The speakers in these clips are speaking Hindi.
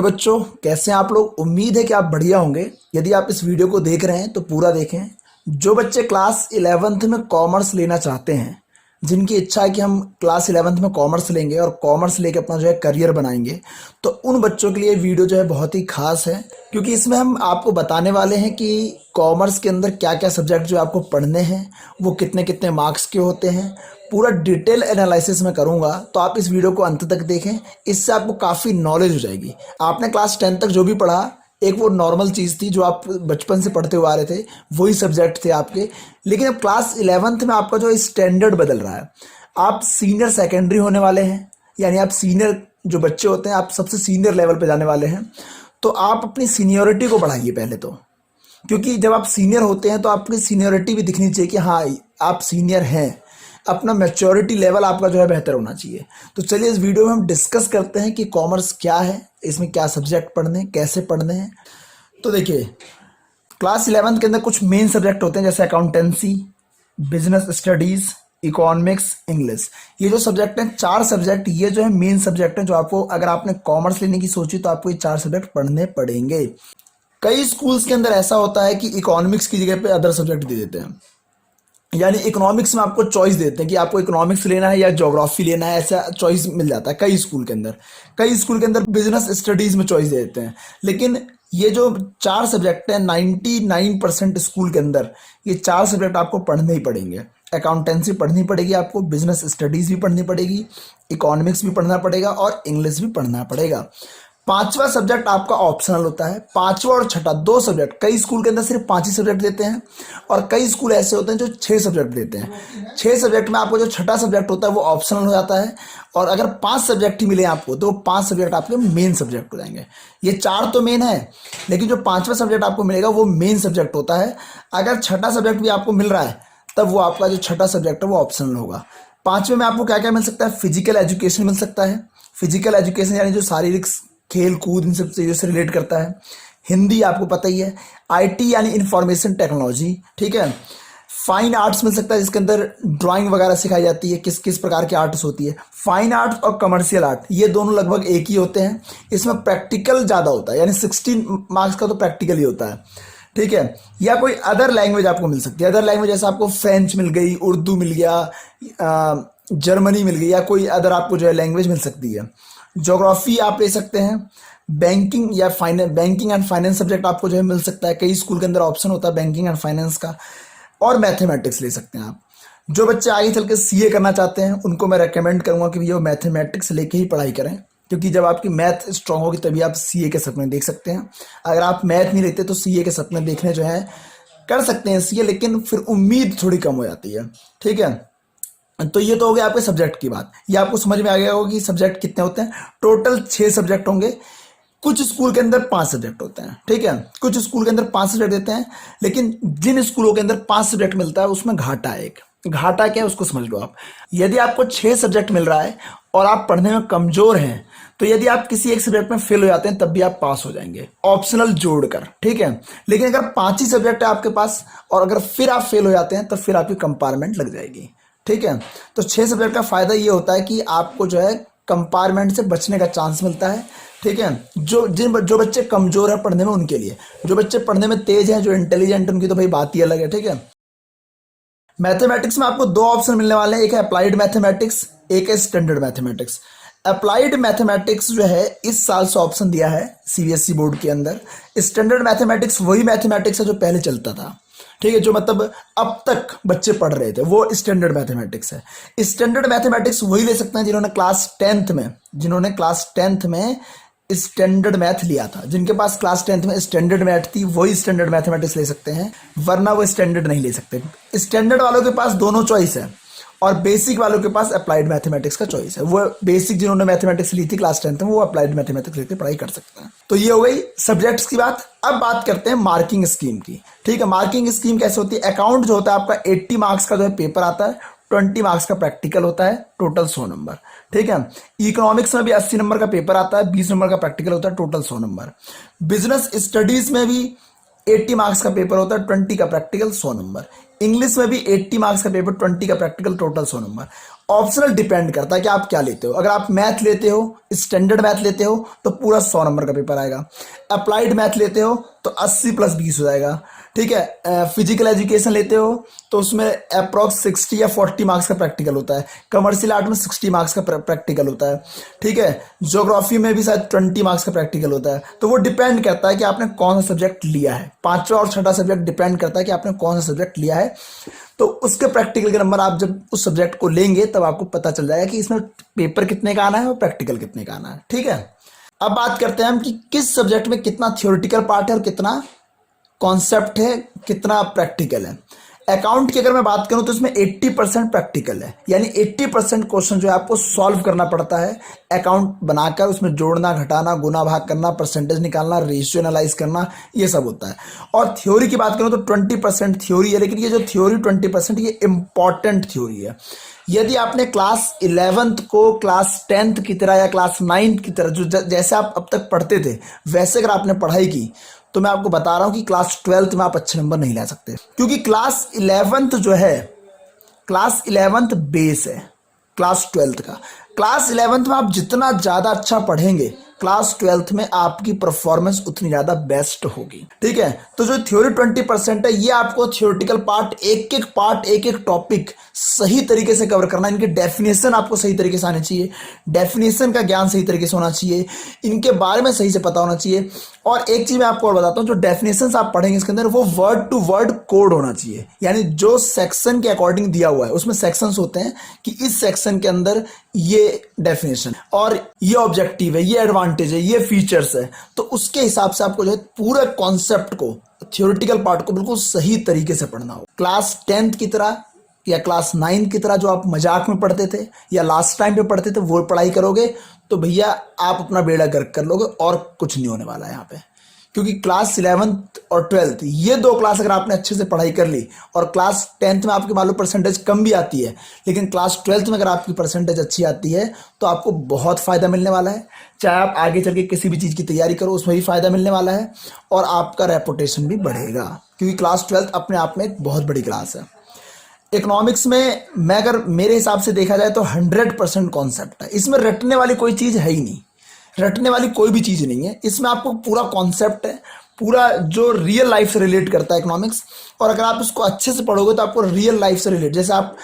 बच्चों, कैसे हैं आप लोग। उम्मीद है कि आप बढ़िया होंगे। यदि आप इस वीडियो को देख रहे हैं तो पूरा देखें। जो बच्चे क्लास 11th में कॉमर्स लेना चाहते हैं, जिनकी इच्छा है कि हम क्लास 11th में कॉमर्स लेंगे और कॉमर्स लेके अपना जो है करियर बनाएंगे, तो उन बच्चों के लिए वीडियो जो है बहुत ही खास है, क्योंकि इसमें हम आपको बताने वाले हैं कि कॉमर्स के अंदर क्या क्या सब्जेक्ट जो आपको पढ़ने हैं, वो कितने कितने मार्क्स के होते हैं। पूरा डिटेल एनालिसिस मैं करूंगा, तो आप इस वीडियो को अंत तक देखें। इससे आपको काफ़ी नॉलेज हो जाएगी। आपने क्लास 10 तक जो भी पढ़ा, एक वो नॉर्मल चीज़ थी जो आप बचपन से पढ़ते हुए आ रहे थे, वही सब्जेक्ट थे आपके। लेकिन अब क्लास 11th में आपका जो स्टैंडर्ड बदल रहा है। आप सीनियर सेकेंडरी होने वाले हैं, यानी आप सीनियर जो बच्चे होते हैं, आप सबसे सीनियर लेवल पे जाने वाले हैं। तो आप अपनी सीनियोरिटी को बढ़ाइए पहले तो, क्योंकि जब आप सीनियर होते हैं तो आपकी सीनियोरिटी भी दिखनी चाहिए कि हाँ आप सीनियर हैं। अपना मैच्योरिटी लेवल आपका जो है बेहतर होना चाहिए। तो चलिए इस वीडियो में हम डिस्कस करते हैं कि कॉमर्स क्या है, इसमें क्या सब्जेक्ट पढ़ने हैं, कैसे पढ़ने हैं। तो देखिए, क्लास 11th के अंदर कुछ मेन सब्जेक्ट होते हैं, जैसे accountancy, business studies, economics, English. ये जो सब्जेक्ट हैं, 4 सब्जेक्ट, ये जो है मेन सब्जेक्ट हैं जो आपको, अगर आपने कॉमर्स लेने की सोची तो आपको ये 4 सब्जेक्ट पढ़ने पड़ेंगे। कई स्कूल्स के अंदर ऐसा होता है कि इकोनॉमिक्स की जगह पे अदर सब्जेक्ट दे देते हैं, यानी इकोनॉमिक्स में आपको चॉइस देते हैं कि आपको इकोनॉमिक्स लेना है या ज्योग्राफी लेना है, ऐसा चॉइस मिल जाता है कई स्कूल के अंदर। कई स्कूल के अंदर बिजनेस स्टडीज में चॉइस दे देते हैं। लेकिन ये जो 4 सब्जेक्ट हैं, 99% स्कूल के अंदर ये 4 सब्जेक्ट आपको पढ़ने ही पड़ेंगे। अकाउंटेंसी पढ़नी पड़ेगी आपको, बिजनेस स्टडीज भी पढ़नी पड़ेगी, इकोनॉमिक्स भी पढ़ना पड़ेगा और इंग्लिश भी पढ़ना पड़ेगा। 5वां सब्जेक्ट आपका ऑप्शनल होता है। 5वां और छठा 2 सब्जेक्ट, कई स्कूल के अंदर सिर्फ 5 ही सब्जेक्ट देते हैं और कई स्कूल ऐसे होते हैं जो 6 सब्जेक्ट देते हैं। 6 सब्जेक्ट में आपको जो छठा सब्जेक्ट होता है वो ऑप्शनल हो जाता है, और अगर 5 सब्जेक्ट ही मिले आपको तो 5 सब्जेक्ट आपके मेन सब्जेक्ट हो जाएंगे। ये 4 तो मेन है, लेकिन जो 5वां सब्जेक्ट आपको मिलेगा वो मेन सब्जेक्ट होता है। अगर छठा सब्जेक्ट भी आपको मिल रहा है तब वो आपका जो छठा सब्जेक्ट है वो ऑप्शनल होगा। 5वें में आपको क्या क्या मिल सकता है? फिजिकल एजुकेशन मिल सकता है। फिजिकल एजुकेशन यानी जो शारीरिक खेल कूद इन सब चीज़ों से रिलेट करता है। हिंदी आपको पता ही है। आईटी यानी इंफॉर्मेशन टेक्नोलॉजी, ठीक है। फाइन आर्ट्स मिल सकता है, जिसके अंदर ड्राइंग वगैरह सिखाई जाती है, किस किस प्रकार की आर्ट्स होती है। फाइन आर्ट्स और कमर्शियल आर्ट ये दोनों लगभग एक ही होते हैं। इसमें प्रैक्टिकल ज़्यादा होता है, यानी 16 मार्क्स का तो प्रैक्टिकल ही होता है, ठीक है। या कोई अदर लैंग्वेज आपको मिल सकती है। अदर लैंग्वेज जैसे आपको फ्रेंच मिल गई, उर्दू मिल गया, जर्मनी मिल गई, या कोई अदर आपको जो है लैंग्वेज मिल सकती है। ज्योग्राफी आप ले सकते हैं। बैंकिंग या बैंकिंग एंड फाइनेंस सब्जेक्ट आपको जो है मिल सकता है, कई स्कूल के अंदर ऑप्शन होता है बैंकिंग एंड फाइनेंस का। और मैथमेटिक्स ले सकते हैं आप। जो बच्चे आगे चल के सीए करना चाहते हैं उनको मैं रेकमेंड करूंगा कि भैया मैथमेटिक्स लेके ही पढ़ाई करें, क्योंकि जब आपकी मैथ स्ट्रांग होगी तभी आप सीए के सपने देख सकते हैं। अगर आप मैथ नहीं लेते तो सीए के सपने देखने जो है कर सकते हैं सीए, लेकिन फिर उम्मीद थोड़ी कम हो जाती है, ठीक है। तो ये तो हो गया आपके सब्जेक्ट की बात। ये आपको समझ में आ गया होगा कि सब्जेक्ट कितने होते हैं। टोटल 6 सब्जेक्ट होंगे। कुछ स्कूल के अंदर 5 सब्जेक्ट होते हैं, ठीक है। कुछ स्कूल के अंदर 5 सब्जेक्ट देते हैं, लेकिन जिन स्कूलों के अंदर 5 सब्जेक्ट मिलता है उसमें घाटा है। एक घाटा क्या है उसको समझ लो आप। यदि आपको 6 सब्जेक्ट मिल रहा है और आप पढ़ने में कमजोर हैं, तो यदि आप किसी एक सब्जेक्ट में फेल हो जाते हैं तब भी आप पास हो जाएंगे, ऑप्शनल जोड़कर, ठीक है। लेकिन अगर 5 ही सब्जेक्ट है आपके पास और अगर फिर आप फेल हो जाते हैं तो फिर आपकी कंपार्टमेंट लग जाएगी, ठीक है। तो 6 सब्जेक्ट का फायदा ये होता है कि आपको जो है कंपार्टमेंट से बचने का चांस मिलता है, ठीक है। जो बच्चे कमजोर है पढ़ने में उनके लिए। जो बच्चे पढ़ने में तेज हैं, जो इंटेलिजेंट, उनकी तो भाई बात ही अलग है, ठीक है। मैथमेटिक्स में आपको 2 ऑप्शन मिलने वाले हैं, एक है अप्लाइड मैथमेटिक्स, एक है स्टैंडर्ड मैथमेटिक्स। अप्लाइड मैथमेटिक्स जो है इस साल से ऑप्शन दिया है सीबीएसई बोर्ड के अंदर। स्टैंडर्ड मैथमेटिक्स वही मैथमेटिक्स है जो पहले चलता था, ठीक है, जो मतलब अब तक बच्चे पढ़ रहे थे, वो स्टैंडर्ड मैथमेटिक्स है। स्टैंडर्ड मैथमेटिक्स वही ले सकते हैं जिन्होंने क्लास 10th में स्टैंडर्ड मैथ लिया था। जिनके पास क्लास 10th में स्टैंडर्ड मैथ थी वही स्टैंडर्ड मैथमेटिक्स ले सकते हैं, वरना वो स्टैंडर्ड नहीं ले सकते। स्टैंडर्ड वालों के पास दोनों चॉइस है और बेसिक वालों के पास अप्लाइड मैथमेटिक्स का चॉइस है। वो बेसिक जिन्होंने मैथमेटिक्स ली थी क्लास 10th में, वो अप्लाइड मैथमेटिक्स लेकर पढ़ाई कर सकते हैं। तो ये हो गई सब्जेक्ट्स की बात। अब बात करते हैं मार्किंग स्कीम की, ठीक है। मार्किंग स्कीम कैसे होती है? अकाउंट जो होता है आपका 80 मार्क्स का जो है पेपर आता है, 20 मार्क्स का प्रैक्टिकल होता है, टोटल 100 नंबर, ठीक है। इकोनॉमिक्स में भी 80 नंबर का पेपर आता है, 20 नंबर का प्रैक्टिकल होता है, टोटल 100 नंबर। बिजनेस स्टडीज में भी 80 मार्क्स का पेपर होता है, 20 का प्रैक्टिकल, 100 नंबर। इंग्लिश में भी 80 मार्क्स का पेपर, 20 का practical, total 100 number. Optional depend करता है कि आप क्या लेते हो। अगर आप मैथ लेते हो, स्टैंडर्ड मैथ लेते हो तो पूरा 100 नंबर का पेपर आएगा। अप्लाइड मैथ लेते हो तो 80 प्लस 20 हो जाएगा। ठीक है, फिजिकल एजुकेशन लेते हो तो उसमें अप्रॉक्स 60 या 40 मार्क्स का प्रैक्टिकल होता है। कमर्शियल आर्ट में 60 मार्क्स का प्रैक्टिकल होता है। ठीक है, ज्योग्राफी में भी शायद 20 मार्क्स का प्रैक्टिकल होता है। तो वो डिपेंड करता है कि आपने कौन सा सब्जेक्ट लिया है। पांचवा और छठा सब्जेक्ट डिपेंड करता है कि आपने कौन सा सब्जेक्ट लिया है। तो उसके प्रैक्टिकल के नंबर आप जब उस सब्जेक्ट को लेंगे तब आपको पता चल जाएगा कि इसमें पेपर कितने का आना है और प्रैक्टिकल कितने का आना है। ठीक है, अब बात करते हैं हम कि किस सब्जेक्ट में कितना थियोरिटिकल पार्ट है और कितना कॉन्सेप्ट है, कितना प्रैक्टिकल है। अकाउंट की अगर मैं बात करूं तो इसमें 80% प्रैक्टिकल है, यानी 80% क्वेश्चन जो है आपको सॉल्व करना पड़ता है। अकाउंट बनाकर उसमें जोड़ना, घटाना, गुना भाग करना, परसेंटेज निकालना, रेशियो एनालाइज करना, ये सब होता है। और थ्योरी की बात करूं तो 20% थ्योरी है, लेकिन ये जो थ्योरी 20% ये इंपॉर्टेंट थ्योरी है। यदि आपने क्लास 11th को क्लास 10th की तरह या क्लास 9th की तरह जो जैसे आप अब तक पढ़ते थे वैसे अगर आपने पढ़ाई की तो मैं आपको बता रहा हूं कि क्लास 12th में आप अच्छे नंबर नहीं ला सकते, क्योंकि क्लास 11th जो है, क्लास 11th बेस है क्लास 12th का। क्लास 11th में आप जितना ज़्यादा अच्छा पढ़ेंगे क्लास 12th में आपकी परफॉर्मेंस उतनी ज़्यादा बेस्ट होगी। ठीक है, तो जो थ्योरी 20% है ये आपको थ्योरेटिकल पार्ट एक एक टॉपिक सही तरीके से कवर करना है। इनके डेफिनेशन आपको सही तरीके से आने चाहिए, डेफिनेशन का ज्ञान सही तरीके से होना चाहिए, इनके बारे में सही से पता होना चाहिए। और एक चीज़ मैं आपको और बताता हूँ, जो डेफिनेशन आप पढ़ेंगे इसके अंदर वो वर्ड टू वर्ड कोड होना चाहिए, यानी जो सेक्शन के अकॉर्डिंग दिया हुआ है उसमें सेक्शंस होते हैं कि इस सेक्शन के अंदर ये डेफिनेशन और ये ऑब्जेक्टिव है, ये एडवांटेज है, ये फीचर्स है, तो उसके हिसाब से आपको जो है पूरे कॉन्सेप्ट को, थ्योरेटिकल पार्ट को बिल्कुल सही तरीके से पढ़ना हो। क्लास 10th की तरह या क्लास 9 की तरह जो आप मजाक में पढ़ते थे या लास्ट टाइम पे पढ़ते थे वो पढ़ाई करोगे तो भैया आप अपना बेड़ा गर्क कर लोगे और कुछ नहीं होने वाला है यहाँ पे। क्योंकि क्लास 11th और 12th ये दो क्लास अगर आपने अच्छे से पढ़ाई कर ली और क्लास 10th में आपकी मान लो परसेंटेज कम भी आती है, लेकिन क्लास 12th में अगर आपकी परसेंटेज अच्छी आती है तो आपको बहुत फ़ायदा मिलने वाला है। चाहे आप आगे चल के किसी भी चीज़ की तैयारी करो उसमें भी फ़ायदा मिलने वाला है और आपका रेपुटेशन भी बढ़ेगा, क्योंकि क्लास 12th अपने आप में एक बहुत बड़ी क्लास है। इकोनॉमिक्स में मैं अगर मेरे हिसाब से देखा जाए तो 100% कॉन्सेप्ट है, इसमें रटने वाली कोई चीज़ है ही नहीं, रटने वाली कोई भी चीज़ नहीं है। इसमें आपको पूरा कॉन्सेप्ट है, पूरा जो रियल लाइफ से रिलेट करता है इकोनॉमिक्स, और अगर आप इसको अच्छे से पढ़ोगे तो आपको रियल लाइफ से रिलेट, जैसे आप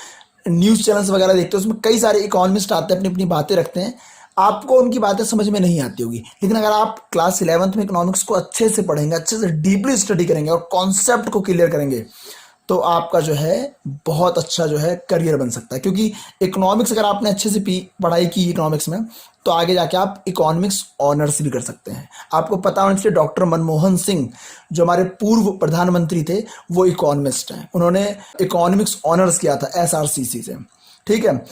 न्यूज़ चैनल्स वगैरह देखते हो उसमें कई सारे इकोनॉमिस्ट आते हैं, अपनी अपनी बातें रखते हैं, आपको उनकी बातें समझ में नहीं आती होगी, लेकिन अगर आप क्लास 11th में इकोनॉमिक्स को अच्छे से पढ़ेंगे, अच्छे से डीपली स्टडी करेंगे और कॉन्सेप्ट को क्लियर करेंगे तो आपका जो है बहुत अच्छा जो है करियर बन सकता है। क्योंकि इकोनॉमिक्स अगर आपने अच्छे से पढ़ाई की इकोनॉमिक्स में तो आगे जाके आप इकोनॉमिक्स ऑनर्स भी कर सकते हैं। आपको पता होना चाहिए डॉक्टर मनमोहन सिंह जो हमारे पूर्व प्रधानमंत्री थे वो इकोनॉमिस्ट हैं, उन्होंने इकोनॉमिक्स ऑनर्स किया था SRCC से। ठीक है,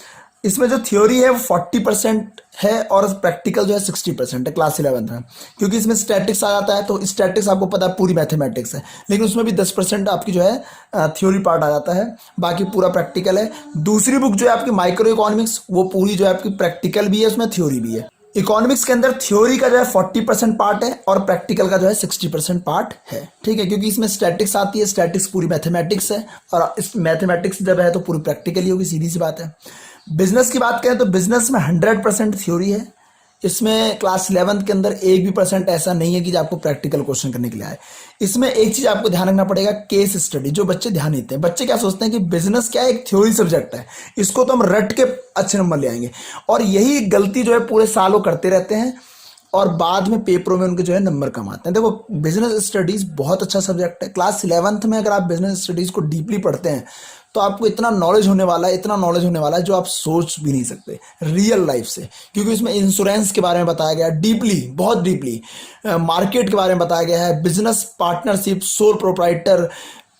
इसमें जो थ्योरी है वो 40% है और प्रैक्टिकल जो है 60% है क्लास 11th में, क्योंकि इसमें स्टैटिक्स आ जाता है, तो स्टैटिक्स आपको पता है पूरी मैथमेटिक्स है, लेकिन उसमें भी 10% आपकी जो है थ्योरी पार्ट आ जाता है, बाकी पूरा प्रैक्टिकल है। दूसरी बुक जो है आपकी माइक्रो इकोनॉमिक्स वो पूरी जो है आपकी प्रैक्टिकल भी है, उसमें थ्योरी भी है। इकोनॉमिक्स के अंदर थ्योरी का जो है 40% पार्ट है और प्रैक्टिकल का जो है 60% पार्ट है। ठीक है, क्योंकि इसमें स्टैटिक्स आती है, स्टैटिक्स पूरी मैथमेटिक्स है और इस मैथमेटिक्स जब है तो पूरी प्रैक्टिकल ही होगी, सीधी सी बात है। बिजनेस की बात करें तो बिजनेस में 100% थ्योरी है, इसमें क्लास 11th के अंदर एक भी परसेंट ऐसा नहीं है कि जो आपको प्रैक्टिकल क्वेश्चन करने के लिए आए। इसमें एक चीज़ आपको ध्यान रखना पड़ेगा, केस स्टडी। जो बच्चे ध्यान देते हैं, बच्चे क्या सोचते हैं कि बिजनेस क्या है, एक थ्योरी सब्जेक्ट है, इसको तो हम रट के अच्छे नंबर ले आएंगे, और यही गलती जो है पूरे साल वो करते रहते हैं और बाद में पेपरों में उनके जो है नंबर कम आते हैं। देखो बिजनेस स्टडीज़ बहुत अच्छा सब्जेक्ट है। क्लास 11th में अगर आप बिजनेस स्टडीज़ को डीपली पढ़ते हैं तो आपको इतना नॉलेज होने वाला है, इतना नॉलेज होने वाला है जो आप सोच भी नहीं सकते रियल लाइफ से, क्योंकि इसमें इंश्योरेंस के बारे में बताया गया है डीपली, बहुत डीपली, मार्केट के बारे में बताया गया है, business partnership, sole proprietor,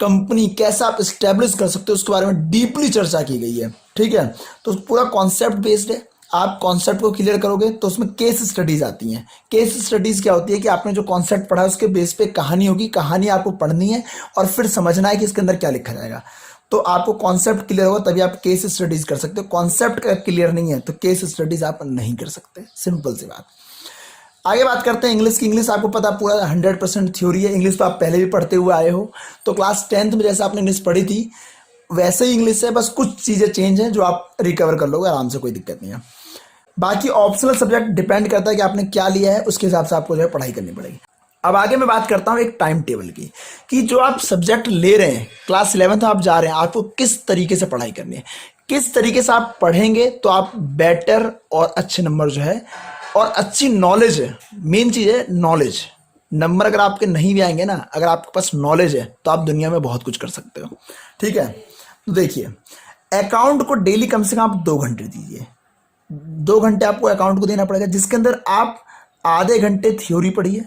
company कैसे आप इस्टेब्लिश कर सकते हो उसके बारे में डीपली चर्चा की गई है। ठीक है, तो पूरा कॉन्सेप्ट बेस्ड है। आप कॉन्सेप्ट को क्लियर करोगे तो उसमें केस स्टडीज आती हैं। केस स्टडीज क्या होती है कि आपने जो कॉन्सेप्ट पढ़ा है उसके बेस पे कहानी होगी, कहानी आपको पढ़नी है और फिर समझना है कि इसके अंदर क्या लिखा जाएगा। तो आपको कॉन्सेप्ट क्लियर होगा तभी आप केस स्टडीज कर सकते हो। कॉन्सेप्ट क्लियर नहीं है तो केस स्टडीज आप नहीं कर सकते, सिंपल सी बात। आगे बात करते हैं इंग्लिश की। इंग्लिश आपको पता पूरा 100% थ्योरी है। इंग्लिश तो आप पहले भी पढ़ते हुए आए हो, तो क्लास 10th में जैसे आपने इंग्लिश पढ़ी थी वैसे ही इंग्लिश है, बस कुछ चीज़ें चेंज हैं जो आप रिकवर कर लोगे आराम से, कोई दिक्कत नहीं है। बाकी ऑप्शनल सब्जेक्ट डिपेंड करता है कि आपने क्या लिया है, उसके हिसाब से आपको जो है पढ़ाई करनी पड़ेगी। अब आगे मैं बात करता हूँ एक टाइम टेबल की, कि जो आप सब्जेक्ट ले रहे हैं, क्लास 11th आप जा रहे हैं, आपको किस तरीके से पढ़ाई करनी है, किस तरीके से आप पढ़ेंगे तो आप बेटर और अच्छे नंबर जो है और अच्छी नॉलेज है, मेन चीज़ है नॉलेज। नंबर अगर आपके नहीं भी आएंगे ना, अगर आपके पास नॉलेज है तो आप दुनिया में बहुत कुछ कर सकते हो। ठीक है, तो देखिए, अकाउंट को डेली कम से कम आप 2 घंटे दीजिए। 2 घंटे आपको अकाउंट को देना पड़ेगा, जिसके अंदर आप आधे घंटे थ्योरी पढ़िए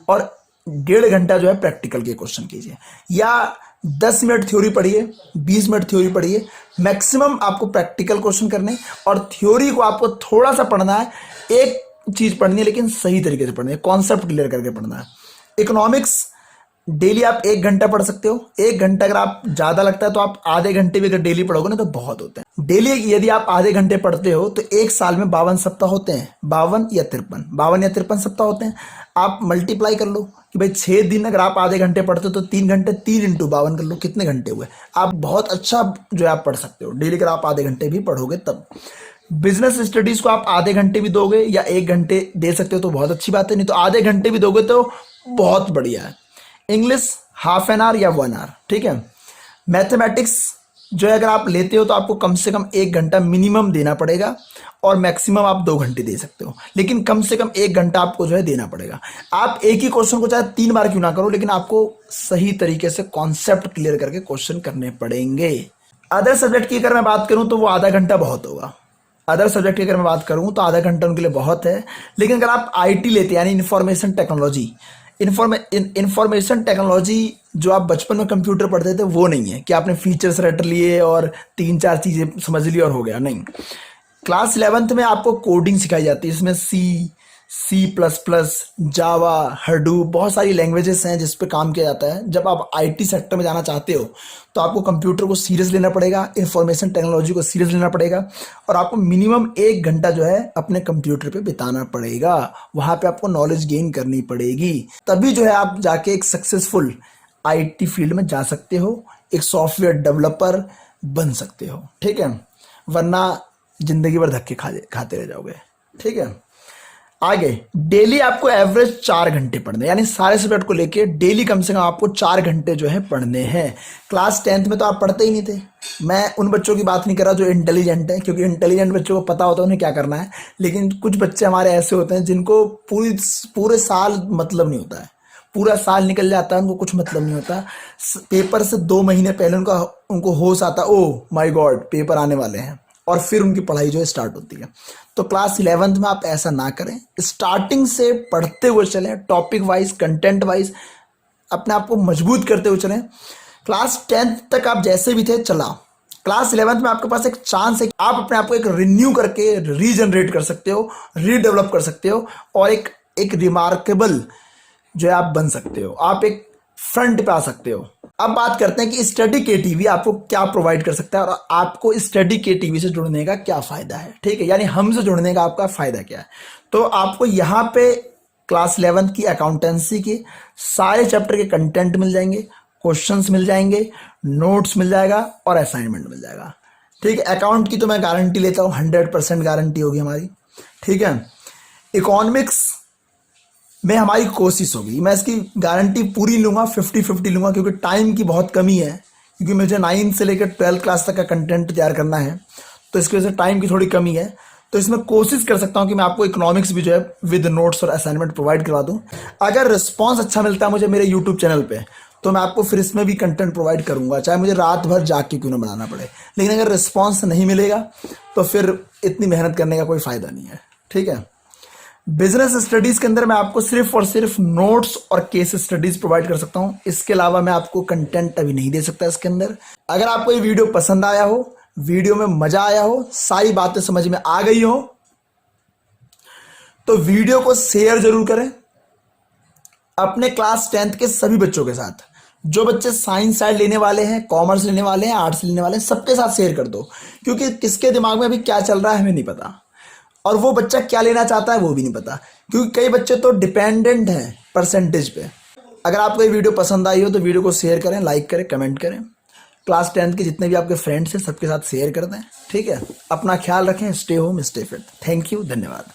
और 1.5 घंटा जो है प्रैक्टिकल के क्वेश्चन कीजिए, या 10 मिनट थ्योरी पढ़िए, 20 मिनट थ्योरी पढ़िए, मैक्सिमम आपको प्रैक्टिकल क्वेश्चन करने, और थ्योरी को आपको थोड़ा सा पढ़ना है, एक चीज पढ़नी है लेकिन सही तरीके से पढ़नी है, कॉन्सेप्ट क्लियर करके पढ़ना है। इकोनॉमिक्स डेली आप 1 घंटा पढ़ सकते हो। 1 घंटा अगर आप ज्यादा लगता है तो आप आधे घंटे भी अगर डेली पढ़ोगे ना तो बहुत होते हैं। डेली यदि आप आधे घंटे पढ़ते हो तो एक साल में 52 सप्ताह होते हैं, 52 या 53 सप्ताह होते हैं। आप मल्टीप्लाई कर लो कि भाई 6 दिन अगर आप आधे घंटे पढ़ते हो तो 3 घंटे, 3 इंटू 52 कर लो, कितने घंटे हुए। आप बहुत अच्छा जो है आप पढ़ सकते हो डेली, अगर आप आधे घंटे भी पढ़ोगे तब। बिजनेस स्टडीज को आप आधे घंटे भी दोगे या 1 घंटे दे सकते हो तो बहुत अच्छी बात है, नहीं तो आधे घंटे भी दोगे तो बहुत बढ़िया है। इंग्लिश हाफ एन आवर या 1 आवर, ठीक है। मैथमेटिक्स जो है अगर आप लेते हो तो आपको कम से कम 1 घंटा मिनिमम देना पड़ेगा, और मैक्सिमम आप 2 घंटे दे सकते हो, लेकिन कम से कम 1 घंटा आपको जो है देना पड़ेगा। आप एक ही क्वेश्चन को चाहे 3 बार क्यों ना करो, लेकिन आपको सही तरीके से कॉन्सेप्ट क्लियर करके क्वेश्चन करने पड़ेंगे। अदर सब्जेक्ट की अगर मैं बात करूं तो वो आधा घंटा बहुत होगा। अदर सब्जेक्ट की अगर मैं बात करूं तो आधा घंटा उनके लिए बहुत है। लेकिन अगर आप आईटी लेते हैं, यानी इंफॉर्मेशन टेक्नोलॉजी, इंफॉर्मेशन टेक्नोलॉजी जो आप बचपन में कंप्यूटर पढ़ते थे वो नहीं है कि आपने फीचर्स रट लिए और 3-4 चीज़ें समझ ली और हो गया, नहीं। क्लास 11th में आपको कोडिंग सिखाई जाती है, इसमें C++, जावा, हडूप, बहुत सारी लैंग्वेजेस हैं जिस पे काम किया जाता है। जब आप आईटी सेक्टर में जाना चाहते हो तो आपको कंप्यूटर को सीरियस लेना पड़ेगा, इंफॉर्मेशन टेक्नोलॉजी को सीरियस लेना पड़ेगा, और आपको मिनिमम 1 घंटा जो है अपने कंप्यूटर पे बिताना पड़ेगा। वहाँ पे आपको नॉलेज गेन करनी पड़ेगी, तभी जो है आप जाके एक सक्सेसफुल आईटी फील्ड में जा सकते हो, एक सॉफ्टवेयर डेवलपर बन सकते हो, ठीक है। वरना जिंदगी भर धक्के खाते रह जाओगे, ठीक है। आगे डेली आपको एवरेज 4 घंटे पढ़ने, यानी सारे सब्जेक्ट को लेके डेली कम से कम आपको 4 घंटे जो है पढ़ने हैं। क्लास 10th में तो आप पढ़ते ही नहीं थे। मैं उन बच्चों की बात नहीं कर रहा जो इंटेलिजेंट है, क्योंकि इंटेलिजेंट बच्चों को पता होता है उन्हें क्या करना है, लेकिन कुछ बच्चे हमारे ऐसे होते हैं जिनको पूरे साल मतलब नहीं होता है, पूरा साल निकल जाता है उनको कुछ मतलब नहीं होता। पेपर से 2 महीने पहले उनको होश आता, ओ माय गॉड पेपर आने वाले हैं, और फिर उनकी पढ़ाई जो है स्टार्ट होती है। तो क्लास 11th में आप ऐसा ना करें, स्टार्टिंग से पढ़ते हुए चलें, टॉपिक वाइज, कंटेंट वाइज अपने आप को मजबूत करते हुए चलें। क्लास 10th तक आप जैसे भी थे चला, क्लास 11th में आपके पास एक चांस है कि आप अपने आप को एक रिन्यू करके रीजनरेट कर सकते हो, रीडेवलप कर सकते हो, और एक रिमार्केबल जो है आप बन सकते हो, आप एक फ्रंट पे आ सकते हो। अब बात करते हैं कि स्टडी केटीवी आपको क्या प्रोवाइड कर सकता है और आपको स्टडी केटीवी से जुड़ने का क्या फायदा है, ठीक है, यानी हमसे जुड़ने का आपका फायदा क्या है। तो आपको यहाँ पे क्लास 11th की अकाउंटेंसी के सारे चैप्टर के कंटेंट मिल जाएंगे, क्वेश्चंस मिल जाएंगे, नोट्स मिल जाएगा और असाइनमेंट मिल जाएगा, ठीक है। अकाउंट की तो मैं गारंटी लेता हूँ, 100% गारंटी होगी हमारी, ठीक है। इकोनॉमिक्स में हमारी कोशिश होगी, मैं इसकी गारंटी पूरी लूँगा, 50-50 लूँगा, क्योंकि टाइम की बहुत कमी है, क्योंकि मुझे 9 से लेकर 12 क्लास तक का कंटेंट तैयार करना है, तो इसकी वजह से टाइम की थोड़ी कमी है। तो इसमें कोशिश कर सकता हूँ कि मैं आपको इकोनॉमिक्स भी जो है विद नोट्स और असाइनमेंट प्रोवाइड करवा दूँ। अगर रिस्पॉन्स अच्छा मिलता है मुझे मेरे यूट्यूब चैनल पर, तो मैं आपको फिर इसमें भी कंटेंट प्रोवाइड करूँगा, चाहे मुझे रात भर जाग के क्यों ना बनाना पड़े। लेकिन अगर रिस्पॉन्स नहीं मिलेगा तो फिर इतनी मेहनत करने का कोई फ़ायदा नहीं है, ठीक है। बिजनेस स्टडीज के अंदर मैं आपको सिर्फ और सिर्फ नोट्स और केस स्टडीज प्रोवाइड कर सकता हूं, इसके अलावा मैं आपको कंटेंट अभी नहीं दे सकता इसके अंदर। अगर आपको ये वीडियो पसंद आया हो, वीडियो में मजा आया हो, सारी बातें समझ में आ गई हो, तो वीडियो को शेयर जरूर करें अपने क्लास 10th के सभी बच्चों के साथ। जो बच्चे साइंस साइड लेने वाले हैं, कॉमर्स लेने वाले हैं, आर्ट्स लेने वाले हैं, सबके साथ शेयर कर दो, क्योंकि किसके दिमाग में अभी क्या चल रहा है हमें नहीं पता, और वो बच्चा क्या लेना चाहता है वो भी नहीं पता, क्योंकि कई बच्चे तो डिपेंडेंट हैं परसेंटेज पे। अगर आपको ये वीडियो पसंद आई हो तो वीडियो को शेयर करें, लाइक करें, कमेंट करें। क्लास 10th के जितने भी आपके फ्रेंड्स हैं सबके साथ शेयर कर दें। ठीक है, अपना ख्याल रखें, stay home stay fit. Thank you, धन्यवाद।